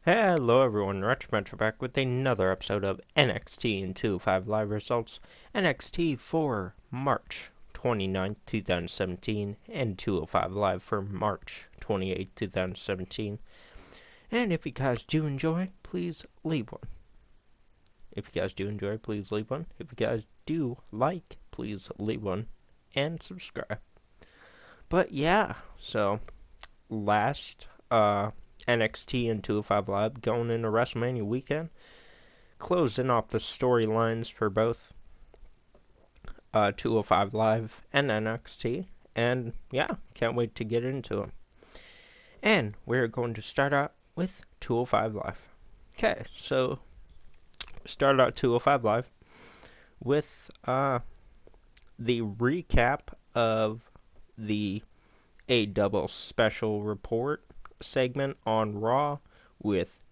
Hello everyone, Retro back with another episode of NXT and 205 Live Results. NXT for March 29th, 2017, and 205 Live for March 28th, 2017. And if you guys do enjoy, please leave one. If you guys do enjoy, please leave one. If you guys do like, please leave one. And subscribe. But yeah, so last NXT and 205 Live going into WrestleMania weekend, closing off the storylines for both 205 Live and NXT, and yeah, can't wait to get into them. And we're going to start out with 205 Live. Okay, so start out 205 Live with the recap of the A Double Special Report segment on Raw with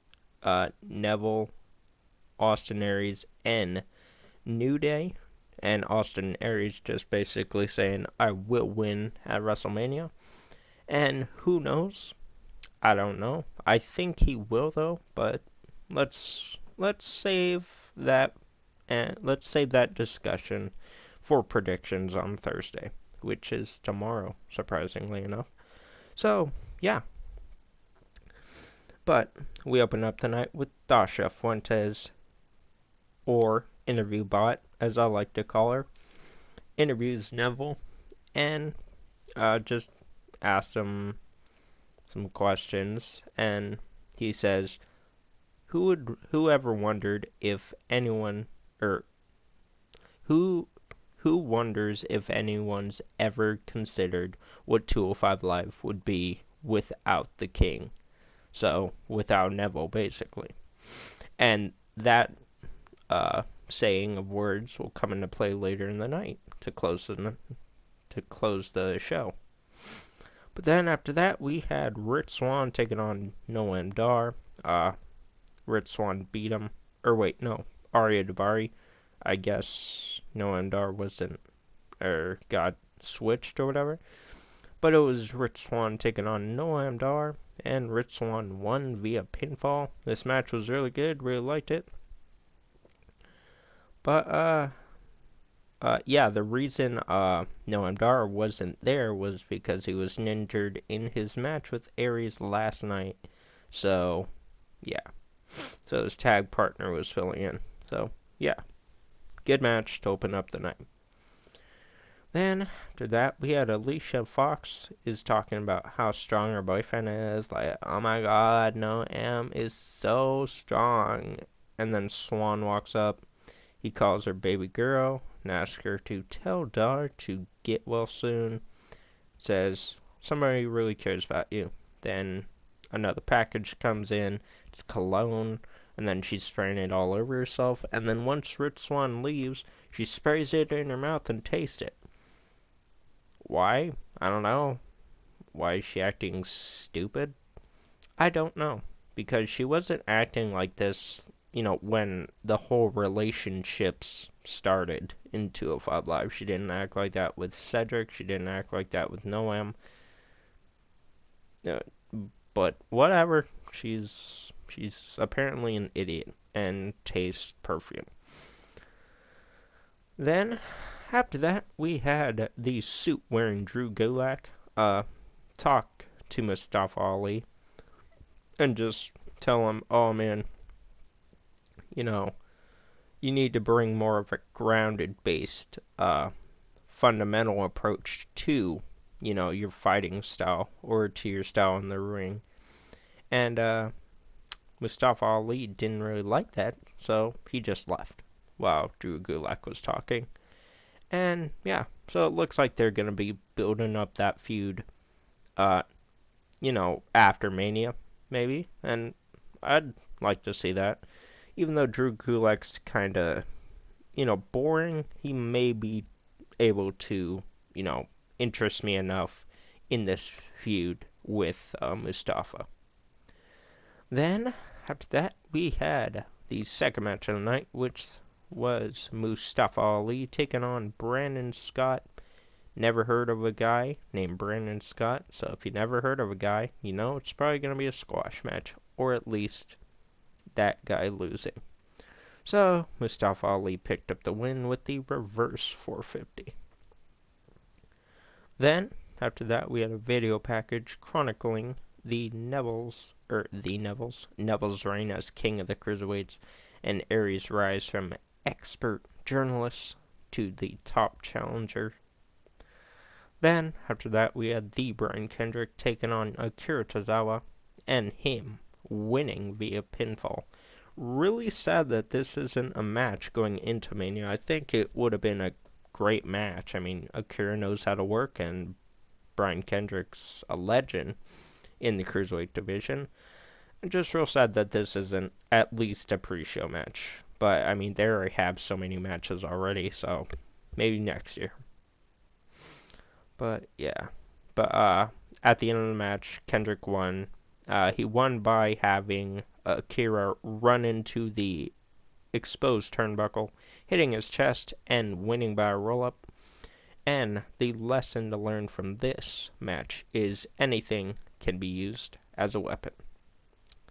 Neville, Austin Aries, and New Day. And Austin Aries just basically saying, I will win at WrestleMania. And who knows? I don't know. I think he will though, but let's save that discussion for predictions on Thursday, which is tomorrow, surprisingly enough. So, yeah. But we open up tonight with Dasha Fuentes, or Interview Bot, as I like to call her, interviews Neville and just asks him some questions, and he says, "Whoever wondered if anyone, or who wonders if anyone's ever considered what 205 Live would be without the King?" So, without Neville, basically. And that saying of words will come into play later in the night to close the show. But then after that, we had Rich Swann taking on Noam Dar. Rich Swann beat him. Arya Daivari. I guess Noam Dar got switched or whatever. But it was Rich Swann taking on Noam Dar, and Rich Swann won via pinfall. This match was really good, really liked it. But, the reason Noam Dar wasn't there was because he was injured in his match with Aries last night. So, yeah. So his tag partner was filling in. So, yeah. Good match to open up the night. Then, after that, we had Alicia Fox is talking about how strong her boyfriend is. Like, oh my god, Noam is so strong. And then Swan walks up. He calls her baby girl and asks her to tell Dar to get well soon. Says, somebody really cares about you. Then another package comes in. It's cologne. And then she's spraying it all over herself. And then once Rich Swann leaves, she sprays it in her mouth and tastes it. Why? I don't know. Why is she acting stupid? I don't know. Because she wasn't acting like this, when the whole relationships started in 205 Live. She didn't act like that with Cedric. She didn't act like that with Noam. But whatever. She's apparently an idiot and tastes perfume. Then, after that, we had the suit-wearing Drew Gulak talk to Mustafa Ali and just tell him, oh man, you need to bring more of a grounded-based, fundamental approach to, your fighting style or to your style in the ring. And Mustafa Ali didn't really like that, so he just left while Drew Gulak was talking. And yeah, so it looks like they're going to be building up that feud, after Mania, maybe. And I'd like to see that. Even though Drew Gulak's kind of, boring, he may be able to, interest me enough in this feud with Mustafa. Then, after that, we had the second match of the night, which was Mustafa Ali taking on Brandon Scott. Never heard of a guy named Brandon Scott, so if you never heard of a guy, it's probably going to be a squash match or at least that guy losing. So Mustafa Ali picked up the win with the reverse 450. Then, after that, we had a video package chronicling Neville's reign as king of the cruiserweights and Aries' rise from expert journalist to the top challenger. Then, after that, we had the Brian Kendrick taking on Akira Tozawa and him winning via pinfall. Really sad that this isn't a match going into Mania. I think it would have been a great match. I mean, Akira knows how to work, and Brian Kendrick's a legend in the Cruiserweight division. And just real sad that this isn't at least a pre-show match. But, I mean, they already have so many matches already, so maybe next year. But, yeah. But, at the end of the match, Kendrick won. He won by having Akira run into the exposed turnbuckle, hitting his chest, and winning by a roll-up. And the lesson to learn from this match is anything can be used as a weapon.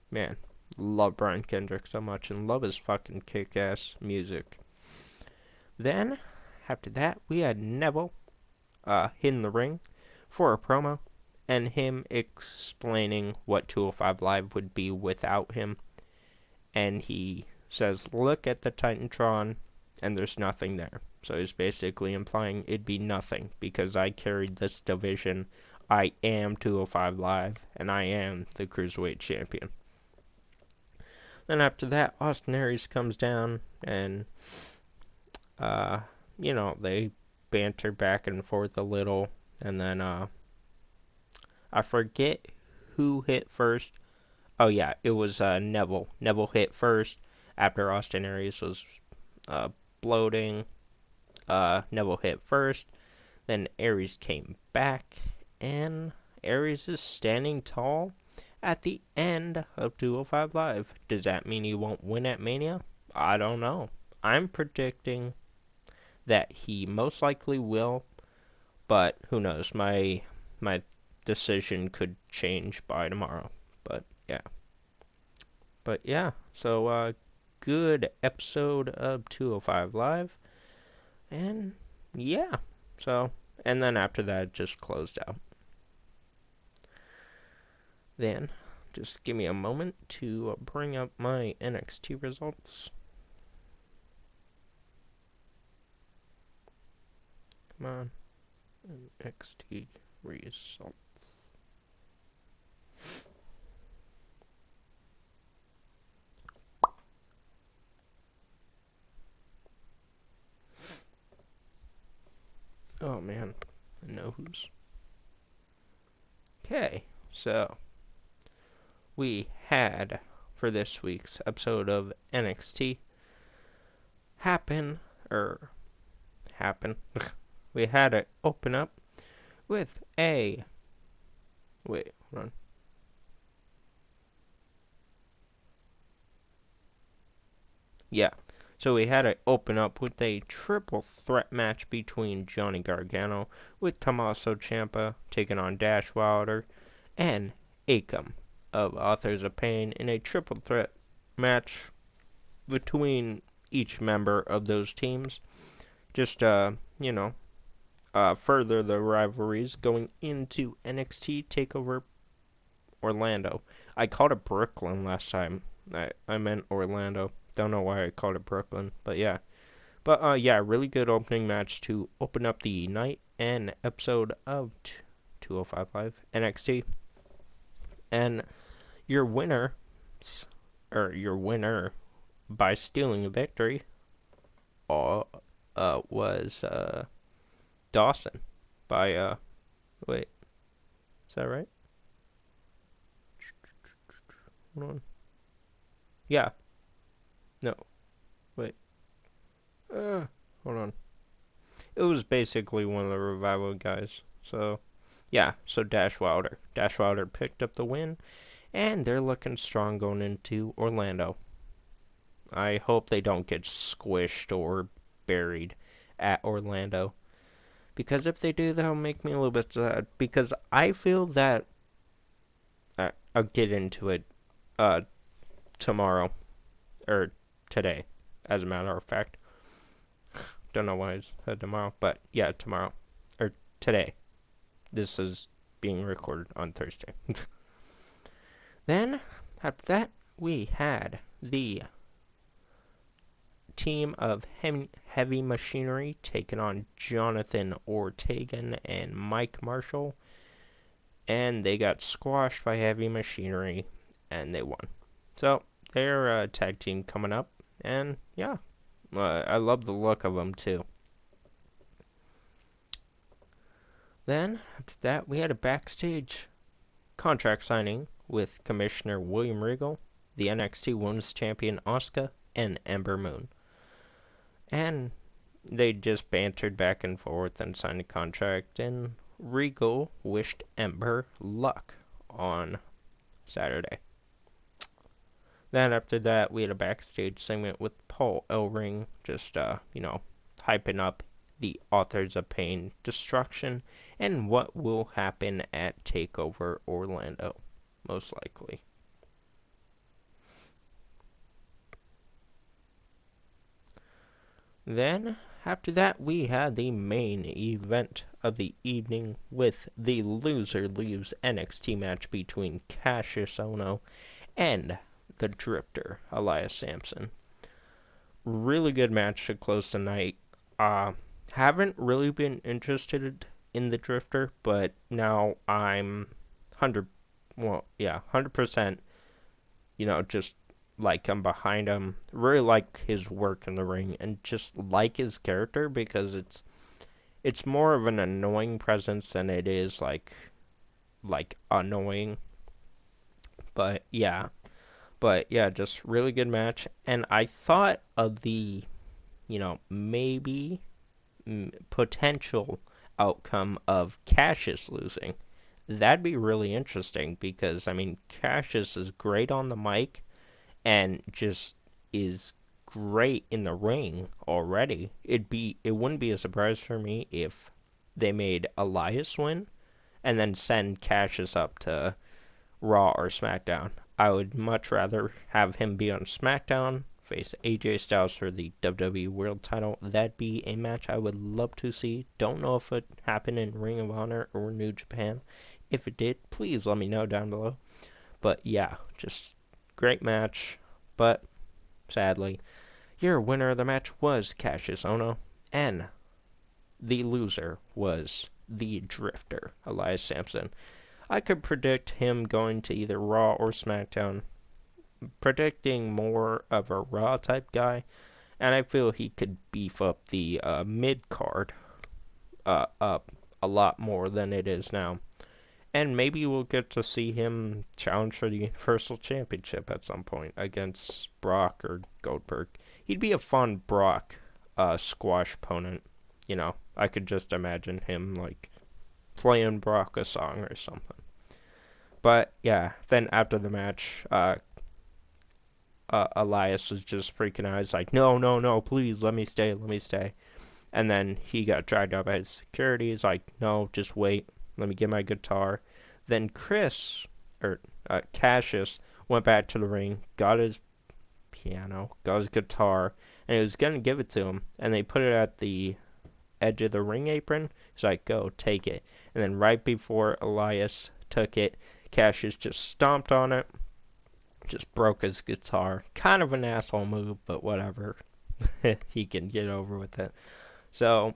Man, love Brian Kendrick so much and love his fucking kick-ass music. Then, after that, we had Neville in the ring for a promo and him explaining what 205 Live would be without him. And he says, look at the Titantron, and there's nothing there. So he's basically implying it'd be nothing because I carried this division. I am 205 Live, and I am the Cruiserweight Champion. Then after that, Austin Aries comes down, and, they banter back and forth a little. And then, I forget who hit first. Oh, yeah, it was Neville. Neville hit first after Austin Aries was bloating. Neville hit first. Then Aries came back. And Aries is standing tall at the end of 205 Live. Does that mean he won't win at Mania? I don't know. I'm predicting that he most likely will. But who knows? My decision could change by tomorrow. But yeah. So good episode of 205 Live. And yeah. So, and then after that, it just closed out. Then, just give me a moment to bring up my NXT results. Come on. NXT results. Oh man, nose. Okay, so we had for this week's episode of NXT happen. We had it open up with a. Wait, hold on. Yeah. So we had it open up with a triple threat match between Johnny Gargano with Tommaso Ciampa taking on Dash Wilder and Akam of Authors of Pain in a triple threat match between each member of those teams. Just, further the rivalries going into NXT TakeOver Orlando. I called it Brooklyn last time. I meant Orlando. Don't know why I called it Brooklyn, but yeah. But, really good opening match to open up the night and episode of 205 Live NXT. And your winner by stealing a victory was Dawson by, wait, is that right? Hold on. Yeah. No. Wait. Hold on. It was basically one of the Revival guys. So, yeah. So Dash Wilder. Dash Wilder picked up the win. And they're looking strong going into Orlando. I hope they don't get squished or buried at Orlando. Because if they do, that'll make me a little bit sad. Because I feel that... I'll get into it uh, tomorrow, or today, as a matter of fact. Don't know why I said tomorrow, but yeah, tomorrow, or today. This is being recorded on Thursday. Then, after that, we had the team of Heavy Machinery taking on Jonathan Ortegan and Mike Marshall, and they got squashed by Heavy Machinery, and they won. So, they're a tag team coming up, and yeah, I love the look of them too. Then, after that, we had a backstage contract signing with Commissioner William Regal, the NXT Women's Champion Asuka, and Ember Moon. And they just bantered back and forth and signed a contract, and Regal wished Ember luck on Saturday. Then after that, we had a backstage segment with Paul Ellering, just, hyping up the Authors of Pain destruction and what will happen at TakeOver Orlando, most likely. Then, after that, we had the main event of the evening with the loser leaves NXT match between Cassius Ohno and the Drifter, Elias Sampson. Really good match to close the night. Haven't really been interested in the Drifter, but now I'm 100%, just like I'm behind him. Really like his work in the ring and just like his character because it's more of an annoying presence than it is like annoying. But yeah, just really good match. And I thought of the, maybe potential outcome of Cassius losing. That'd be really interesting because, I mean, Cassius is great on the mic and just is great in the ring already. It wouldn't be a surprise for me if they made Elias win and then send Cassius up to Raw or SmackDown. I would much rather have him be on SmackDown, face AJ Styles for the WWE World Title. That'd be a match I would love to see. Don't know if it happened in Ring of Honor or New Japan. If it did, please let me know down below. But yeah, just great match. But sadly, your winner of the match was Cassius Ohno, and the loser was the Drifter, Elias Sampson. I could predict him going to either Raw or SmackDown, predicting more of a Raw type guy, and I feel he could beef up the mid card up a lot more than it is now. And maybe we'll get to see him challenge for the Universal Championship at some point against Brock or Goldberg. He'd be a fun Brock squash opponent. I could just imagine him like playing Brock a song or something. But yeah, then after the match, Elias was just freaking out. He's like, no, please let me stay. And then he got dragged out by his security. He's like, no, just wait. Let me get my guitar. Then Cassius went back to the ring, got his piano, got his guitar, and he was going to give it to him. And they put it at the edge of the ring apron. He's like, go, take it. And then right before Elias took it, Cassius just stomped on it, just broke his guitar. Kind of an asshole move, but whatever. He can get over with it. So,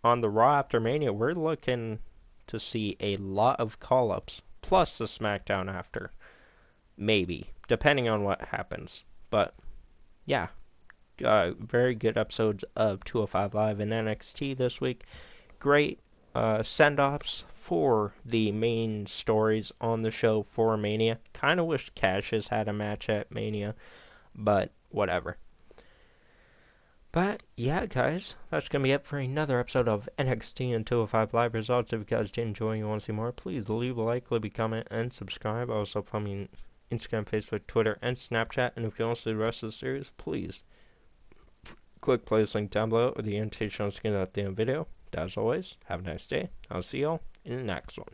on the Raw after Mania, we're looking to see a lot of call-ups, plus the SmackDown after. Maybe, depending on what happens. But, yeah, very good episodes of 205 Live and NXT this week. Great send-offs for the main stories on the show for Mania. Kind of wish Cassius had a match at Mania, but whatever. But, yeah, guys, that's going to be it for another episode of NXT and 205 Live results. If you guys did enjoy and you want to see more, please leave a like, leave a comment, and subscribe. Also, follow me on Instagram, Facebook, Twitter, and Snapchat. And if you want to see the rest of the series, please click playlist link down below with the annotation on screen at the end of the video. As always, have a nice day. I'll see y'all in the next one.